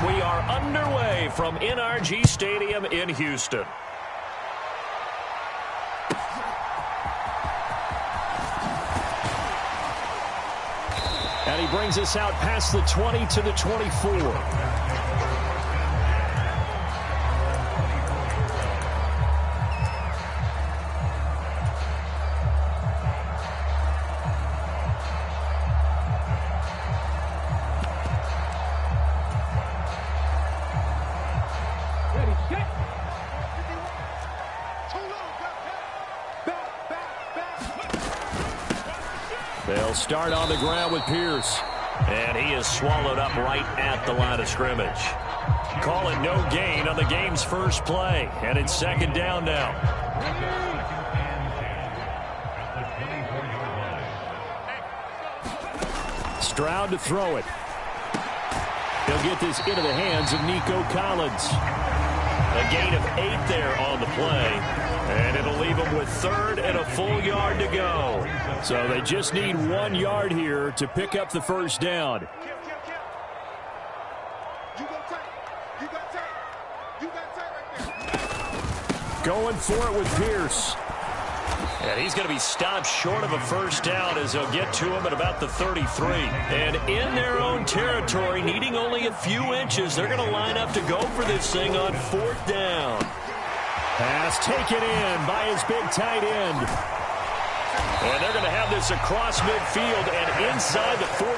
We are underway from NRG Stadium in Houston. And he brings us out past the 20 to the 24. They'll start on the ground with Pierce. And he is swallowed up right at the line of scrimmage. Call it no gain on the game's first play. And it's second down now. Stroud to throw it. He'll get this into the hands of Nico Collins. A gain of 8 there on the play. And it'll leave them with third and a full yard to go. So they just need 1 yard here to pick up the first down. Going for it with Pierce. And he's going to be stopped short of a first down as they'll get to him at about the 33. And in their own territory, needing only a few inches, they're going to line up to go for this thing on 4th down. Pass taken in by his big tight end. And they're going to have this across midfield and inside the 45.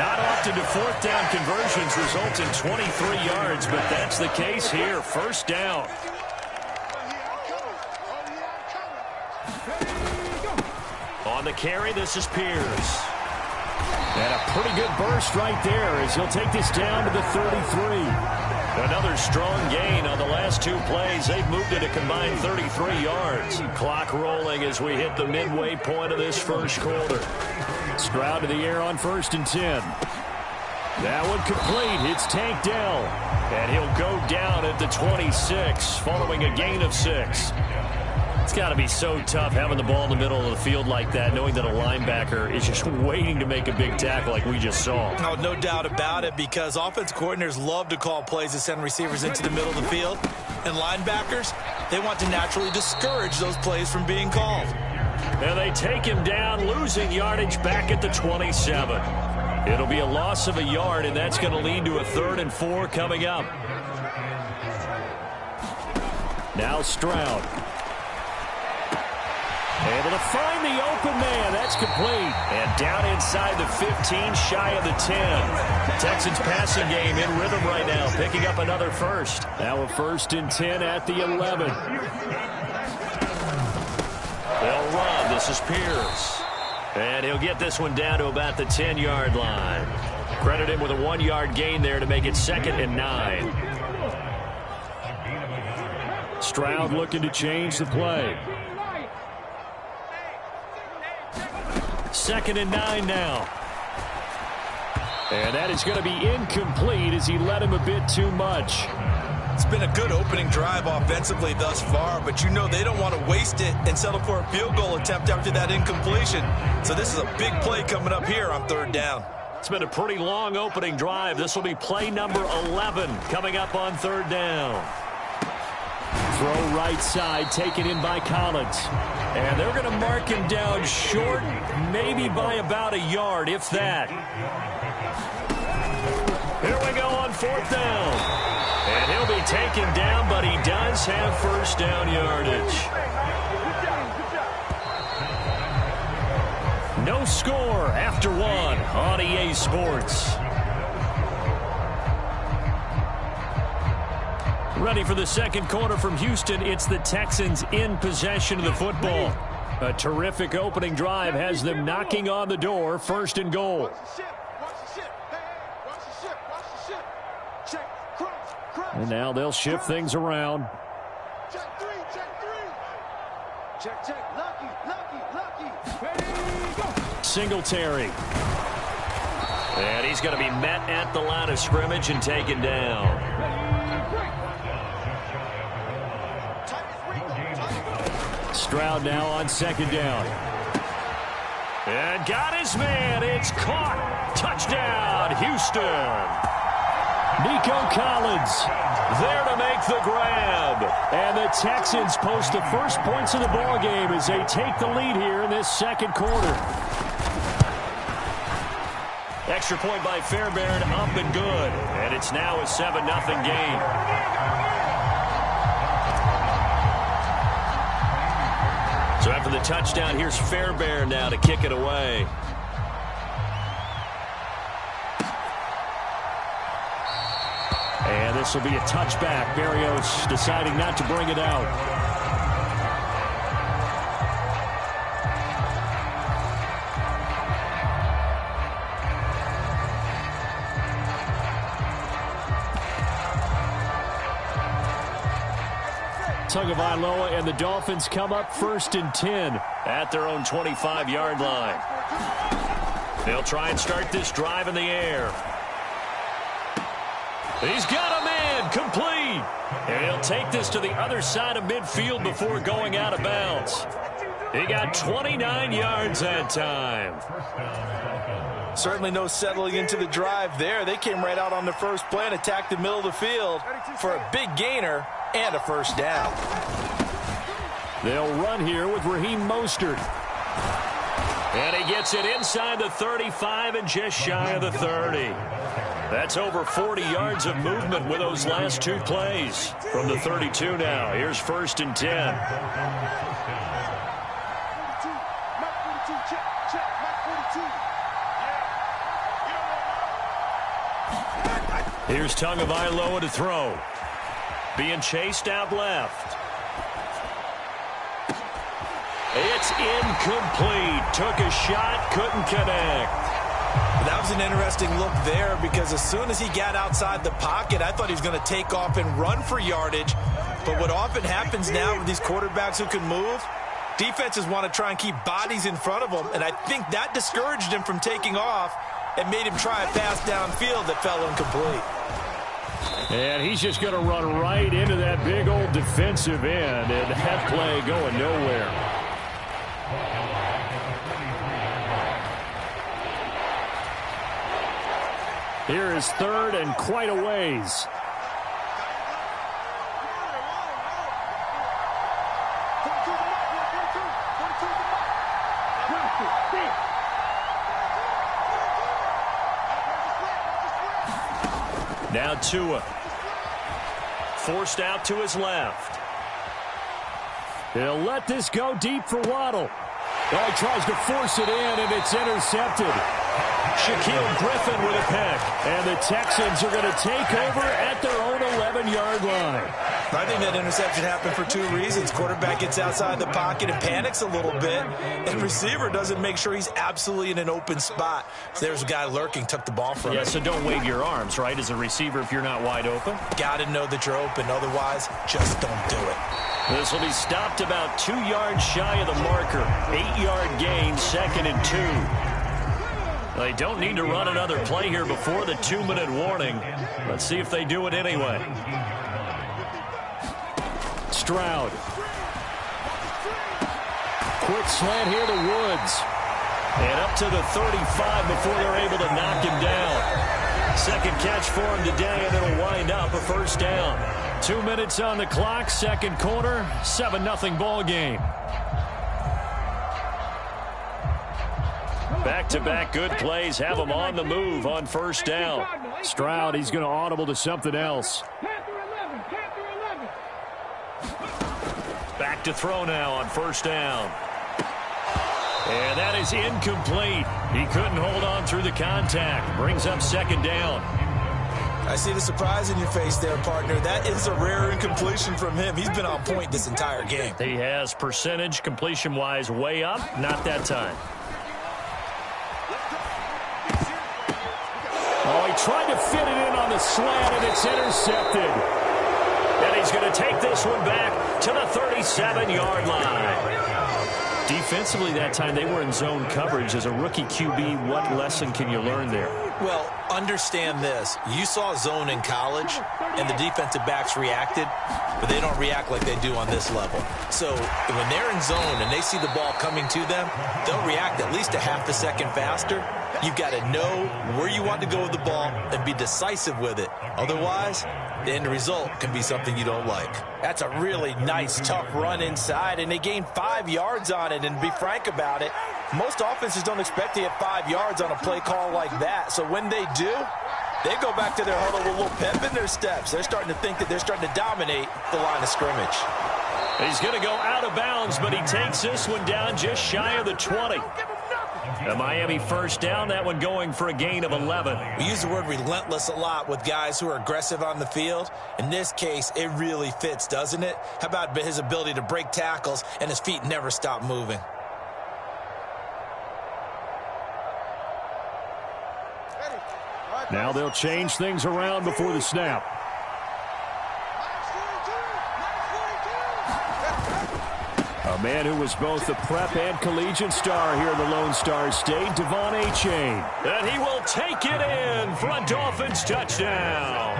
Not often do 4th down conversions result in 23 yards, but that's the case here. First down. On the carry, this is Pierce. And a pretty good burst right there as he'll take this down to the 33. Another strong gain on the last 2 plays. They've moved it a combined 33 yards. Clock rolling as we hit the midway point of this first quarter. Stroud to the air on 1st and 10. That one complete. It's Tank Dell. And he'll go down at the 26 following a gain of 6. It's got to be so tough having the ball in the middle of the field like that, knowing that a linebacker is just waiting to make a big tackle like we just saw. Oh, no doubt about it, because offense coordinators love to call plays to send receivers into the middle of the field. And linebackers, they want to naturally discourage those plays from being called. And they take him down, losing yardage back at the 27. It'll be a loss of a yard, and that's going to lead to a 3rd and 4 coming up. Now Stroud. Able to find the open man. That's complete. And down inside the 15, shy of the 10. Texans passing game in rhythm right now, picking up another first. Now a 1st and 10 at the 11. They'll run. This is Pierce. And he'll get this one down to about the 10-yard line. Credit him with a 1-yard gain there to make it 2nd and 9. Stroud looking to change the play. 2nd and 9 now. And that is going to be incomplete as he led him a bit too much. It's been a good opening drive offensively thus far, but you know they don't want to waste it and settle for a field goal attempt after that incompletion. So this is a big play coming up here on 3rd down. It's been a pretty long opening drive. This will be play number 11 coming up on 3rd down. Throw right side, taken in by Collins. And they're going to mark him down short, maybe by about a yard, if that. Here we go on 4th down. And he'll be taken down, but he does have first down yardage. No score after 1 on EA Sports. Ready for the second quarter from Houston. It's the Texans in possession of the football. A terrific opening drive has them knocking on the door. 1st and goal. And now they'll shift things around. Check 3, check 3. Check, lucky. Singletary. And he's going to be met at the line of scrimmage and taken down. Stroud now on 2nd down. And got his man. It's caught. Touchdown, Houston. Nico Collins there to make the grab. And the Texans post the first points of the ball game as they take the lead here in this second quarter. Extra point by Fairbairn, up and good. And it's now a 7-0 game. So after the touchdown, here's Fairbairn now to kick it away. And this will be a touchback. Berrios deciding not to bring it out. Tagovailoa and the Dolphins come up 1st and 10 at their own 25-yard line. They'll try and start this drive in the air. He's got a man, complete. And he'll take this to the other side of midfield before going out of bounds. He got 29 yards that time. Certainly no settling into the drive there. They came right out on the first play and attacked the middle of the field for a big gainer and a first down. They'll run here with Raheem Mostert. And he gets it inside the 35 and just shy of the 30. That's over 40 yards of movement with those last two plays. From the 32 now, here's 1st and 10. Here's Tagovailoa to throw. Being chased out left. It's incomplete. Took a shot, couldn't connect. That was an interesting look there because as soon as he got outside the pocket, I thought he was going to take off and run for yardage. But what often happens now with these quarterbacks who can move, defenses want to try and keep bodies in front of them, and I think that discouraged him from taking off and made him try a pass downfield that fell incomplete. And he's just going to run right into that big old defensive end, and that play going nowhere. Here is 3rd and quite a ways. Now Tua. Forced out to his left. He'll let this go deep for Waddle. Oh, he tries to force it in, and it's intercepted. Shaquille Griffin with a pick. And the Texans are going to take over at their own 11-yard line. I think that interception happened for two reasons. Quarterback gets outside the pocket and panics a little bit, and receiver doesn't make sure he's absolutely in an open spot. So there's a guy lurking, took the ball from him. Yeah, so don't wave your arms, right, as a receiver if you're not wide open? Got to know that you're open. Otherwise, just don't do it. This will be stopped about 2 yards shy of the marker. 8-yard gain, 2nd and 2. They don't need to run another play here before the 2-minute warning. Let's see if they do it anyway. Stroud. Quick slant here to Woods. And up to the 35 before they're able to knock him down. Second catch for him today, and it'll wind up a first down. 2 minutes on the clock, second quarter, 7-0 ball game. Back-to-back good plays have him on the move on first down. Stroud, he's going to audible to something else. Back to throw now on first down. And that is incomplete. He couldn't hold on through the contact. Brings up second down. I see the surprise in your face there, partner. That is a rare incompletion from him. He's been on point this entire game. He has percentage completion-wise way up. Not that time. Oh, he tried to fit it in on the slant, and it's intercepted. And he's going to take this one back to the 37-yard line. Defensively that time, they were in zone coverage. As a rookie QB, what lesson can you learn there? Well, understand this. You saw zone in college, and the defensive backs reacted, but they don't react like they do on this level. So when they're in zone and they see the ball coming to them, they'll react at least a half a second faster, You've got to know where you want to go with the ball and be decisive with it. Otherwise, the end result can be something you don't like. That's a really nice, tough run inside, and they gained 5 yards on it. And to be frank about it, most offenses don't expect to get 5 yards on a play call like that. So when they do, they go back to their huddle with a little pep in their steps. They're starting to think that they're starting to dominate the line of scrimmage. He's going to go out of bounds, but he takes this one down just shy of the 20. A Miami first down, that one going for a gain of 11. We use the word relentless a lot with guys who are aggressive on the field. In this case, it really fits, doesn't it? How about his ability to break tackles and his feet never stop moving? Now they'll change things around before the snap. A man who was both a prep and collegiate star here in the Lone Star State, Devon Achane. And he will take it in for a Dolphins touchdown.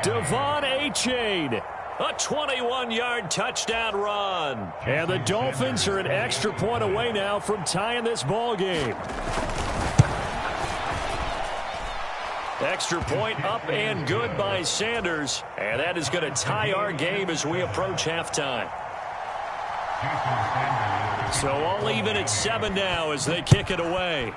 Devon Achane, a 21-yard touchdown run. And the Dolphins are an extra point away now from tying this ball game. Extra point up and good by Sanders. And that is going to tie our game as we approach halftime. So all even at 7 now as they kick it away.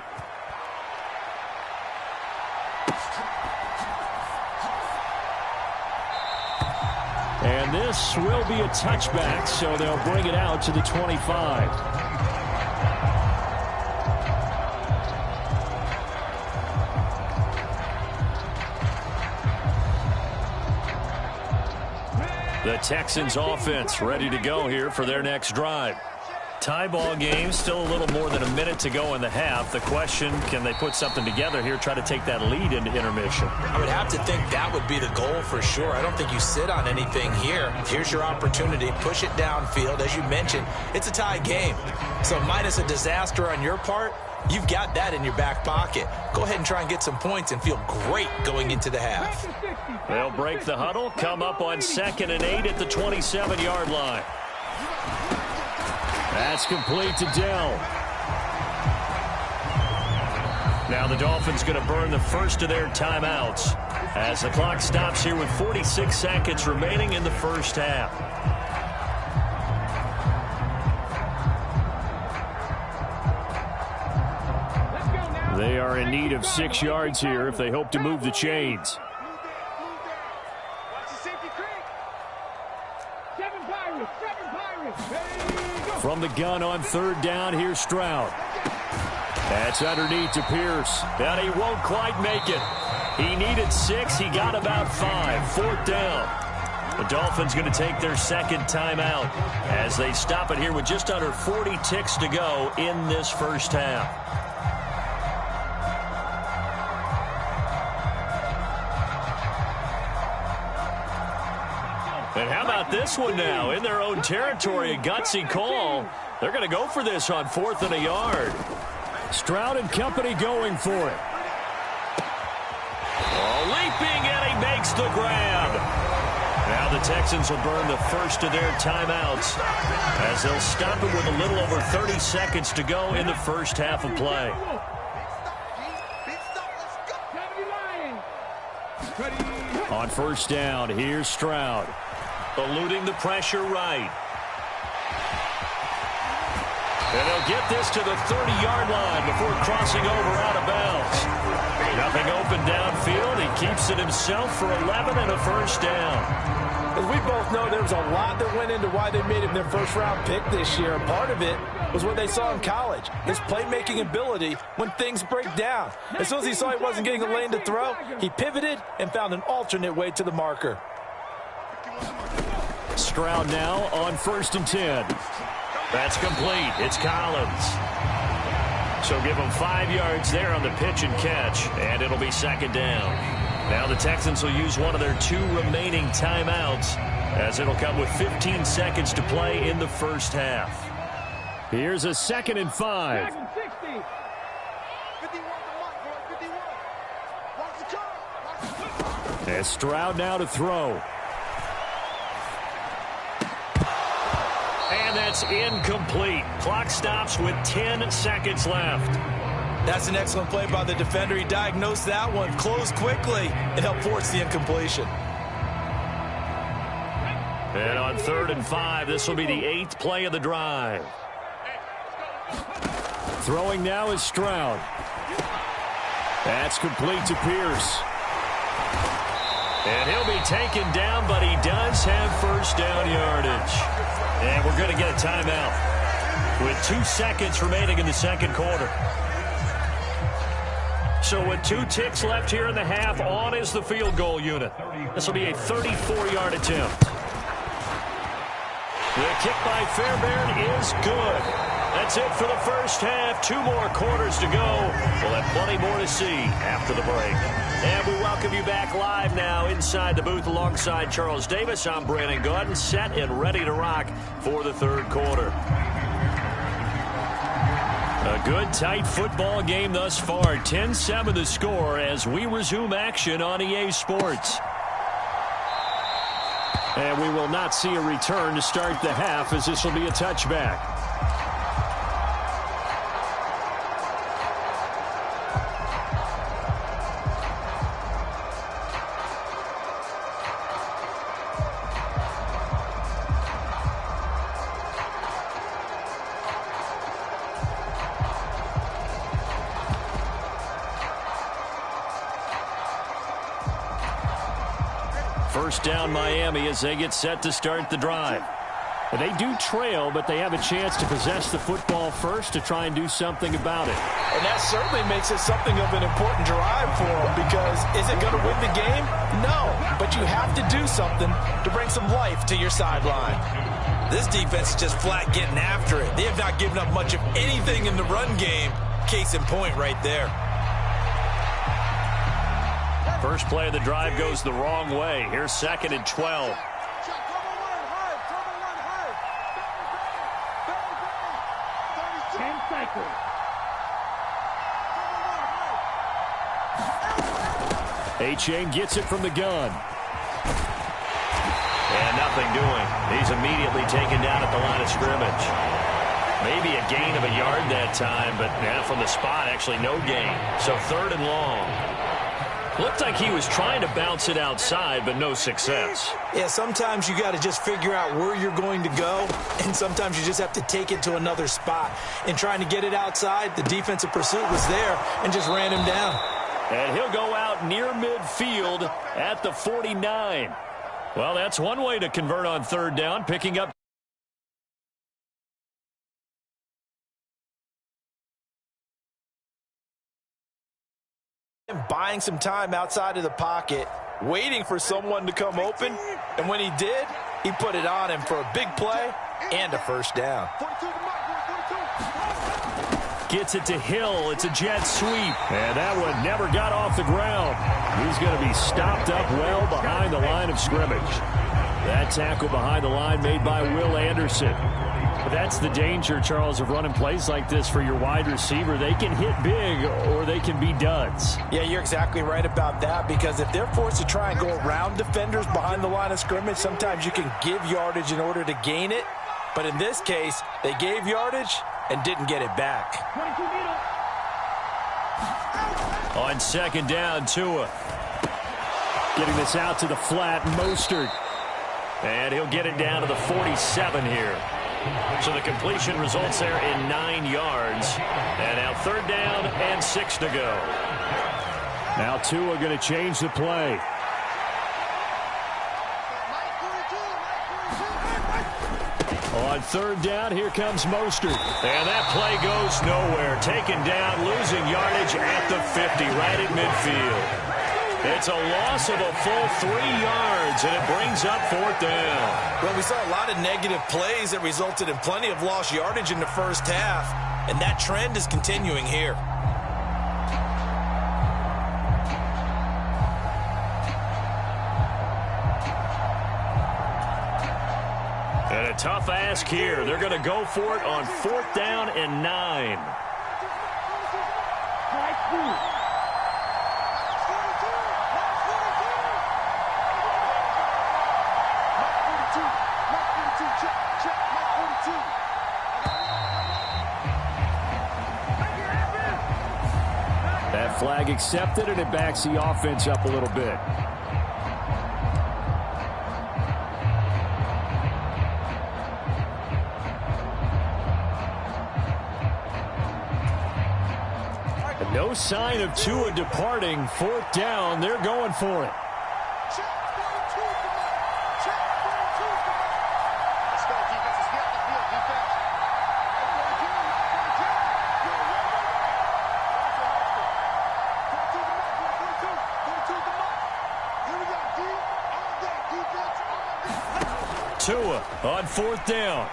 And this will be a touchback, so they'll bring it out to the 25. The Texans offense ready to go here for their next drive. Tie ball game, still a little more than a minute to go in the half. The question, can they put something together here, try to take that lead into intermission? I would have to think that would be the goal for sure. I don't think you sit on anything here. Here's your opportunity. Push it downfield. As you mentioned, it's a tie game. So minus a disaster on your part, you've got that in your back pocket. Go ahead and try and get some points and feel great going into the half. They'll break the huddle, come up on 2nd and 8 at the 27-yard line. That's complete to Dell. Now the Dolphins going to burn the first of their timeouts as the clock stops here with 46 seconds remaining in the first half. They are in need of 6 yards here if they hope to move the chains. From the gun on 3rd down, here's Stroud. That's underneath to Pierce. And he won't quite make it. He needed 6. He got about 5. 4th down. The Dolphins going to take their second timeout as they stop it here with just under 40 ticks to go in this first half. And how about this one now? In their own territory, a gutsy call. They're going to go for this on 4th and a yard. Stroud and company going for it. Oh, leaping, and he makes the grab. Now the Texans will burn the first of their timeouts as they'll stop it with a little over 30 seconds to go in the first half of play. On 1st down, here's Stroud. Eluding the pressure right. And they'll get this to the 30-yard line before crossing over out of bounds. Nothing open downfield. He keeps it himself for 11 and a first down. As we both know, there was a lot that went into why they made him their first-round pick this year. Part of it was what they saw in college, his playmaking ability when things break down. As soon as he saw he wasn't getting a lane to throw, he pivoted and found an alternate way to the marker. Stroud now on 1st and 10. That's complete. It's Collins. So give him 5 yards there on the pitch and catch, and it'll be 2nd down. Now the Texans will use one of their 2 remaining timeouts as it'll come with 15 seconds to play in the first half. Here's a 2nd and 5. And Stroud now to throw. And that's incomplete. Clock stops with 10 seconds left. That's an excellent play by the defender. He diagnosed that one, closed quickly, and helped force the incompletion. And on 3rd and 5, this will be the 8th play of the drive. Throwing now is Stroud. That's complete to Pierce. And he'll be taken down, but he does have first down yardage. And we're going to get a timeout with 2 seconds remaining in the second quarter. So with 2 ticks left here in the half, on is the field goal unit. This will be a 34-yard attempt. The kick by Fairbairn is good. That's it for the first half. 2 more quarters to go. We'll have plenty more to see after the break. And we welcome you back live now inside the booth alongside Charles Davis. I'm Brandon Gaudin, set and ready to rock for the third quarter. A good, tight football game thus far. 10-7 the score as we resume action on EA Sports. And we will not see a return to start the half as this will be a touchback. First down Miami as they get set to start the drive. They do trail, but they have a chance to possess the football first to try and do something about it. And that certainly makes it something of an important drive for them, because is it going to win the game? No, but you have to do something to bring some life to your sideline. This defense is just flat getting after it. They have not given up much of anything in the run game. Case in point right there. First play of the drive goes the wrong way. Here's 2nd and 12. 10 seconds. A-Chain gets it from the gun. And nothing doing. He's immediately taken down at the line of scrimmage. Maybe a gain of a yard that time, but from the spot, actually no gain. So 3rd and long. Looked like he was trying to bounce it outside, but no success. Yeah, sometimes you got to just figure out where you're going to go, and sometimes you just have to take it to another spot. And trying to get it outside, the defensive pursuit was there and just ran him down. And he'll go out near midfield at the 49. Well, that's one way to convert on 3rd down, picking up. Buying some time outside of the pocket, waiting for someone to come open, and when he did, he put it on him for a big play and a first down. Gets it to Hill. It's a jet sweep. And that one never got off the ground. He's going to be stopped up well behind the line of scrimmage. That tackle behind the line made by Will Anderson. But that's the danger, Charles, of running plays like this for your wide receiver. They can hit big or they can be duds. Yeah, you're exactly right about that, because if they're forced to try and go around defenders behind the line of scrimmage, sometimes you can give yardage in order to gain it. But in this case, they gave yardage and didn't get it back. On 2nd down, Tua. Getting this out to the flat, Mostert. And he'll get it down to the 47 here. So the completion results there in 9 yards. And now 3rd down and 6 to go. Now Tua going to change the play. On 3rd down, here comes Mostert. And that play goes nowhere. Taken down, losing yardage at the 50, right at midfield. It's a loss of a full 3 yards, and it brings up 4th down. Well, we saw a lot of negative plays that resulted in plenty of lost yardage in the first half, and that trend is continuing here. And a tough ask here. They're going to go for it on 4th down and 9. flag accepted, and it backs the offense up a little bit. No sign of Tua departing. 4th down. They're going for it. Tua on 4th down.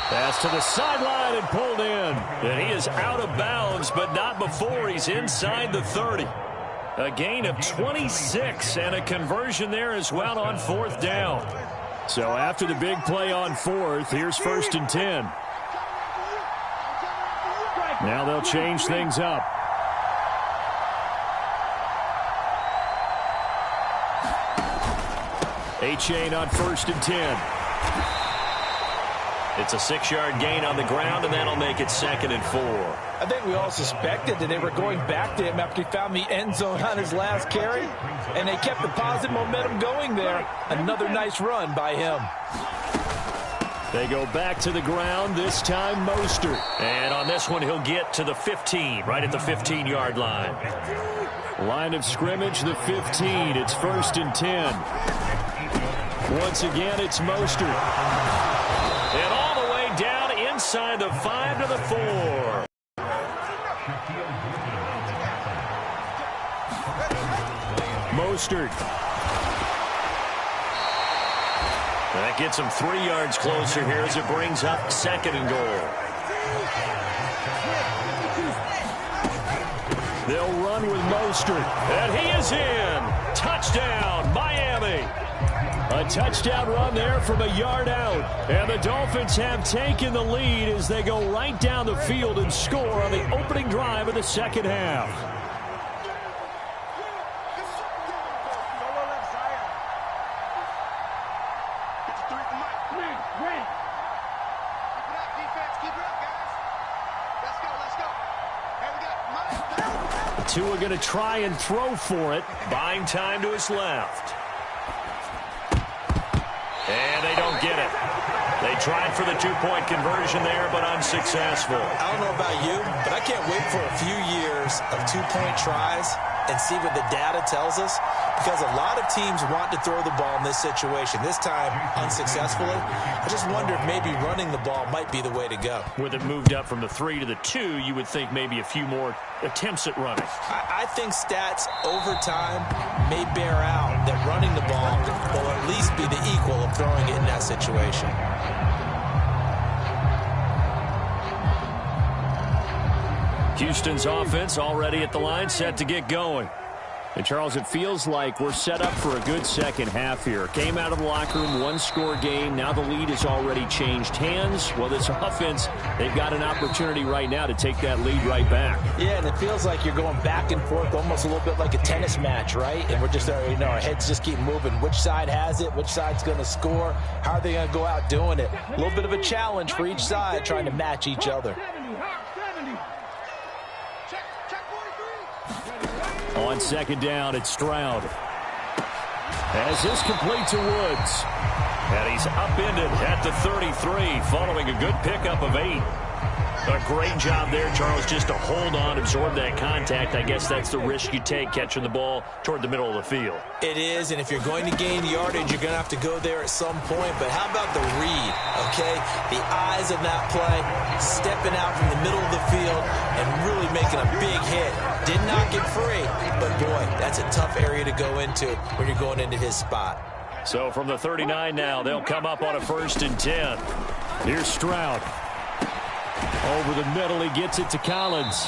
Pass to the sideline and pulled in. And he is out of bounds, but not before he's inside the 30. A gain of 26 and a conversion there as well on 4th down. So after the big play on 4th, here's 1st and 10. Now they'll change things up. A-chain on 1st and 10. It's a 6-yard gain on the ground, and that'll make it 2nd and 4. I think we all suspected that they were going back to him after he found the end zone on his last carry, and they kept the positive momentum going there. Another nice run by him. They go back to the ground, this time Mostert. And on this one, he'll get to the 15, right at the 15-yard line. Line of scrimmage, the 15. It's 1st and 10. Once again, it's Mostert. And all the way down inside the 5 to the 4. Mostert. That gets him 3 yards closer here as it brings up 2nd and goal. They'll run with Mostert. And he is in. Touchdown, Miami. A touchdown run there from a yard out. And the Dolphins have taken the lead as they go right down the field and score on the opening drive of the second half. Tua going to try and throw for it. Buying time to his left. And they don't get it. They tried for the 2-point conversion there, but unsuccessful. I don't know about you, but I can't wait for a few years of 2-point tries and see what the data tells us, because a lot of teams want to throw the ball in this situation. This time, unsuccessfully. I just wonder if maybe running the ball might be the way to go. With it moved up from the 3 to the 2, you would think maybe a few more attempts at running. I think stats over time may bear out that running the ball will at least be the equal of throwing it in that situation. Houston's offense already at the line, set to get going. And, Charles, it feels like we're set up for a good second half here. Came out of the locker room, 1-score game. Now the lead has already changed hands. Well, this offense, they've got an opportunity right now to take that lead right back. Yeah, and it feels like you're going back and forth, almost a little bit like a tennis match, right? And we're just, our heads just keep moving. Which side has it? Which side's going to score? How are they going to go out doing it? A little bit of a challenge for each side, trying to match each other. On 2nd down, it's Stroud. As this complete to Woods. And he's upended at the 33 following a good pickup of 8. A great job there, Charles, just to hold on, absorb that contact. I guess that's the risk you take catching the ball toward the middle of the field. It is, and if you're going to gain yardage, you're going to have to go there at some point. But how about the read, okay? The eyes of that play, stepping out from the middle of the field and really making a big hit. Did not get free, but boy, that's a tough area to go into when you're going into his spot. So from the 39 now, they'll come up on a 1st and 10. Here's Stroud. Over the middle, he gets it to Collins.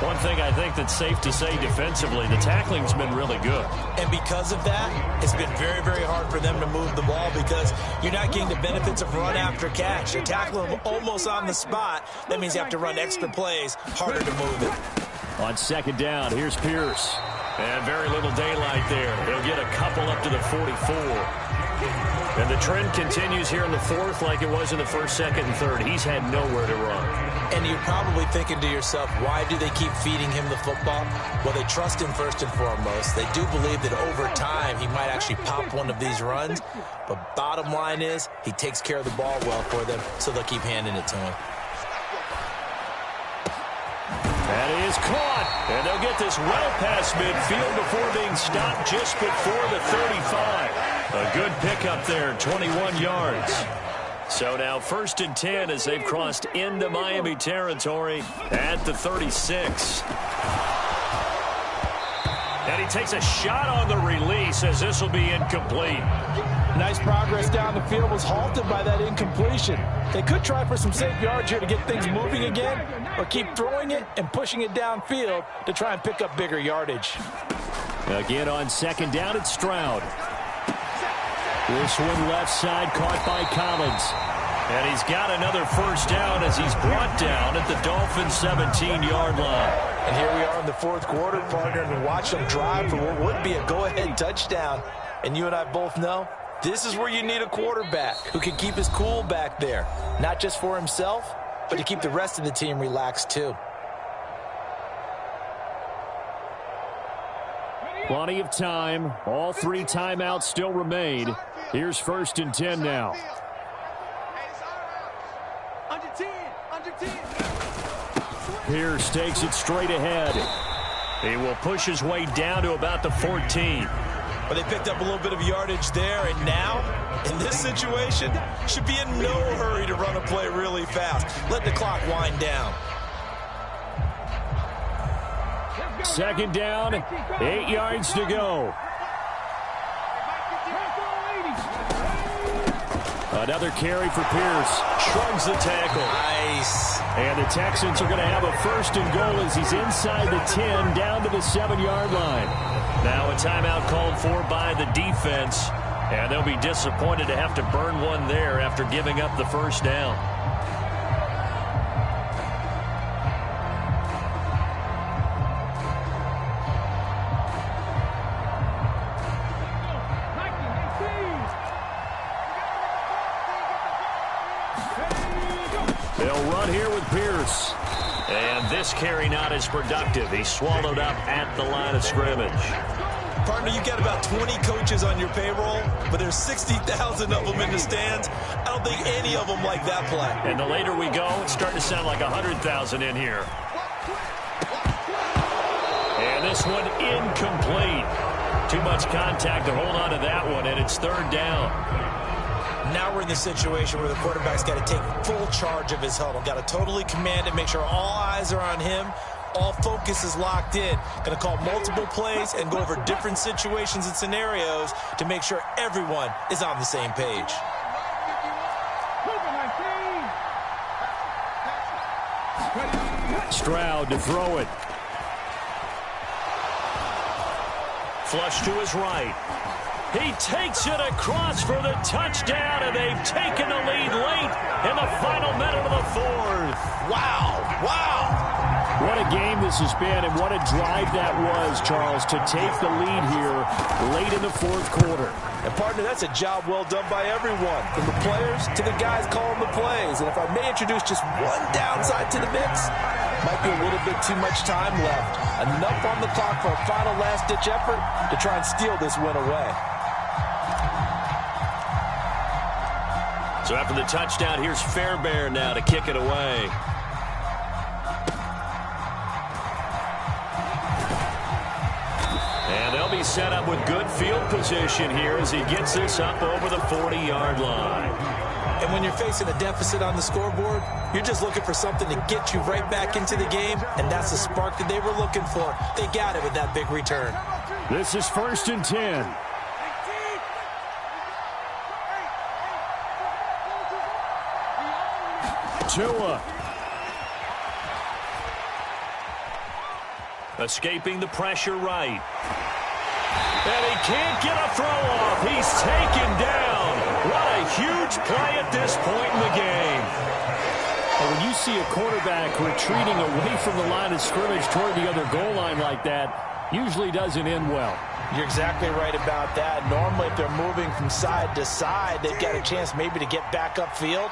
One thing I think that's safe to say defensively, the tackling's been really good. And because of that, it's been very, very hard for them to move the ball because you're not getting the benefits of run after catch. You're tackling them almost on the spot. That means you have to run extra plays, harder to move it. On 2nd down, here's Pierce. And very little daylight there. He'll get a couple up to the 44. And the trend continues here in the 4th like it was in the 1st, 2nd, and 3rd. He's had nowhere to run. And you're probably thinking to yourself, why do they keep feeding him the football? Well, they trust him first and foremost. They do believe that over time he might actually pop one of these runs. But bottom line is he takes care of the ball well for them, so they'll keep handing it to him. That is caught. And they'll get this well past midfield before being stopped just before the 35. A good pickup there, 21 yards. So now 1st and 10 as they've crossed into Miami territory at the 36. And he takes a shot on the release as this will be incomplete. Nice progress down the field, was halted by that incompletion. They could try for some safe yards here to get things moving again, or keep throwing it and pushing it downfield to try and pick up bigger yardage. Again on 2nd down, it's Stroud. This one left side caught by Collins. And he's got another 1st down as he's brought down at the Dolphins' 17-yard line. And here we are in the 4th quarter, partner, and watch them drive for what would be a go-ahead touchdown. And you and I both know this is where you need a quarterback who can keep his cool back there, not just for himself, but to keep the rest of the team relaxed too. Plenty of time. All 3 timeouts still remain. Here's 1st and 10 now. Pierce takes it straight ahead. He will push his way down to about the 14. Well, they picked up a little bit of yardage there, and now, in this situation, should be in no hurry to run a play really fast. Let the clock wind down. 2nd down, 8 yards to go. Another carry for Pierce. Shrugs the tackle. Nice. And the Texans are going to have a 1st and goal as he's inside the 10 down to the 7-yard line. Now a timeout called for by the defense. And they'll be disappointed to have to burn one there after giving up the 1st down. They'll run here with Pierce. And this carry not as productive. He's swallowed up at the line of scrimmage. Partner, you've got about 20 coaches on your payroll, but there's 60,000 of them in the stands. I don't think any of them like that play. And the later we go, it's starting to sound like 100,000 in here. And this one incomplete. Too much contact to hold on to that one, and it's 3rd down. Now we're in the situation where the quarterback's got to take full charge of his huddle. Got to totally command it, make sure all eyes are on him. All focus is locked in. Going to call multiple plays and go over different situations and scenarios to make sure everyone is on the same page. Stroud to throw it. Flush to his right. He takes it across for the touchdown, and they've taken the lead late in the final minute of the 4th. Wow, wow. What a game this has been, and what a drive that was, Charles, to take the lead here late in the 4th quarter. And, partner, that's a job well done by everyone, from the players to the guys calling the plays. And if I may introduce just one downside to the mix, might be a little bit too much time left. Enough on the clock for a final last-ditch effort to try and steal this win away. So after the touchdown, here's Fairbairn now to kick it away. And they'll be set up with good field position here as he gets this up over the 40-yard line. And when you're facing a deficit on the scoreboard, you're just looking for something to get you right back into the game, and that's the spark that they were looking for. They got it with that big return. This is 1st and 10. Tua. Escaping the pressure right. And he can't get a throw off. He's taken down. What a huge play at this point in the game. And when you see a quarterback retreating away from the line of scrimmage toward the other goal line like that, usually doesn't end well. You're exactly right about that. Normally, if they're moving from side to side, they've got a chance maybe to get back upfield.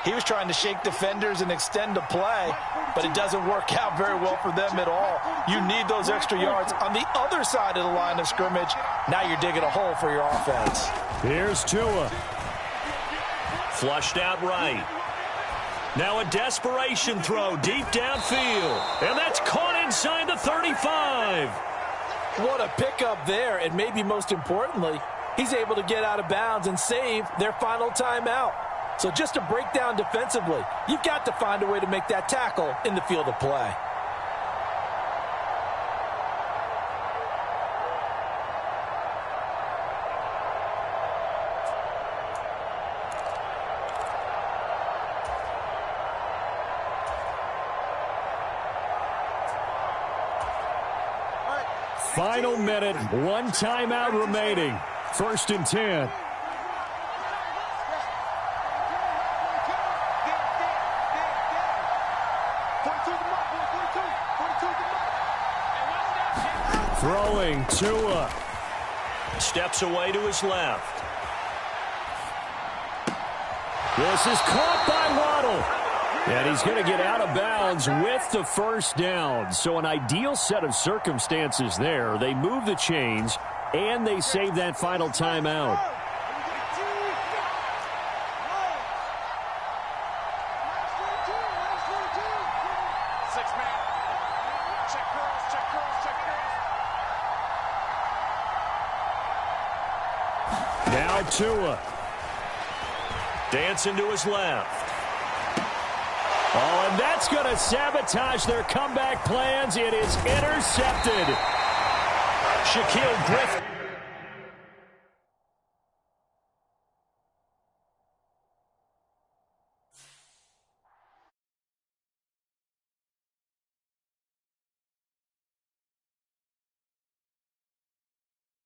He was trying to shake defenders and extend the play, but it doesn't work out very well for them at all. You need those extra yards on the other side of the line of scrimmage. Now you're digging a hole for your offense. Here's Tua. Flushed out right. Now a desperation throw deep downfield. And that's caught inside the 35. What a pickup there, and maybe most importantly, he's able to get out of bounds and save their final timeout. So just to break down defensively, you've got to find a way to make that tackle in the field of play. Final minute, one timeout remaining. 1st and 10. Throwing Tua. Steps away to his left. This is caught by Waddle. And he's going to get out of bounds with the first down. So an ideal set of circumstances there. They move the chains, and they save that final timeout. Now Tua. Dancing to his left. Oh, and that's going to sabotage their comeback plans. It is intercepted. Shaquille Griffin.